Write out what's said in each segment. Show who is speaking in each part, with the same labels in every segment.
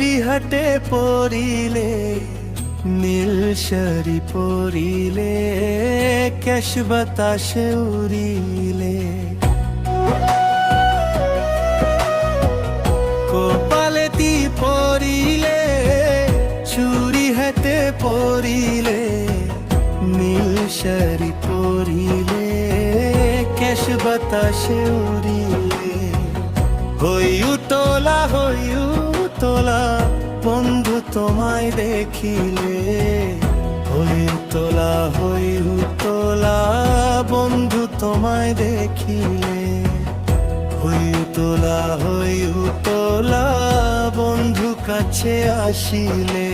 Speaker 1: চুরিহাটে পড়িলে নীল শাড়ি পরিলে কেশ বাতাসে উড়িলে কপালেতি পরিলে চুরিহাটে পরিলে নীল শাড়ি পরিলে কেশ বাতাসে উড়িলে হই উতলা বন্ধু তোমায় দেখিলে হই উতলা বন্ধু তোমায় দেখিলে হই উতলা বন্ধু কাছে আসিলে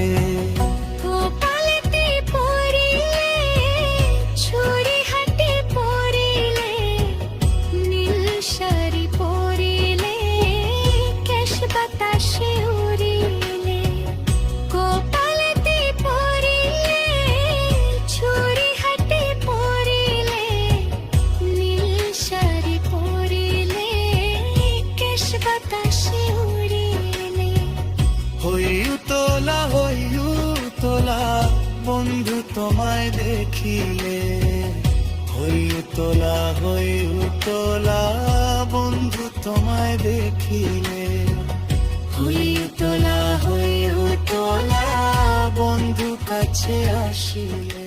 Speaker 1: হই উতলা বন্ধু তোমায় দেখিলে হই উতলা বন্ধু তোমায় দেখিলে হই উতলা বন্ধু কাছে আসিলে।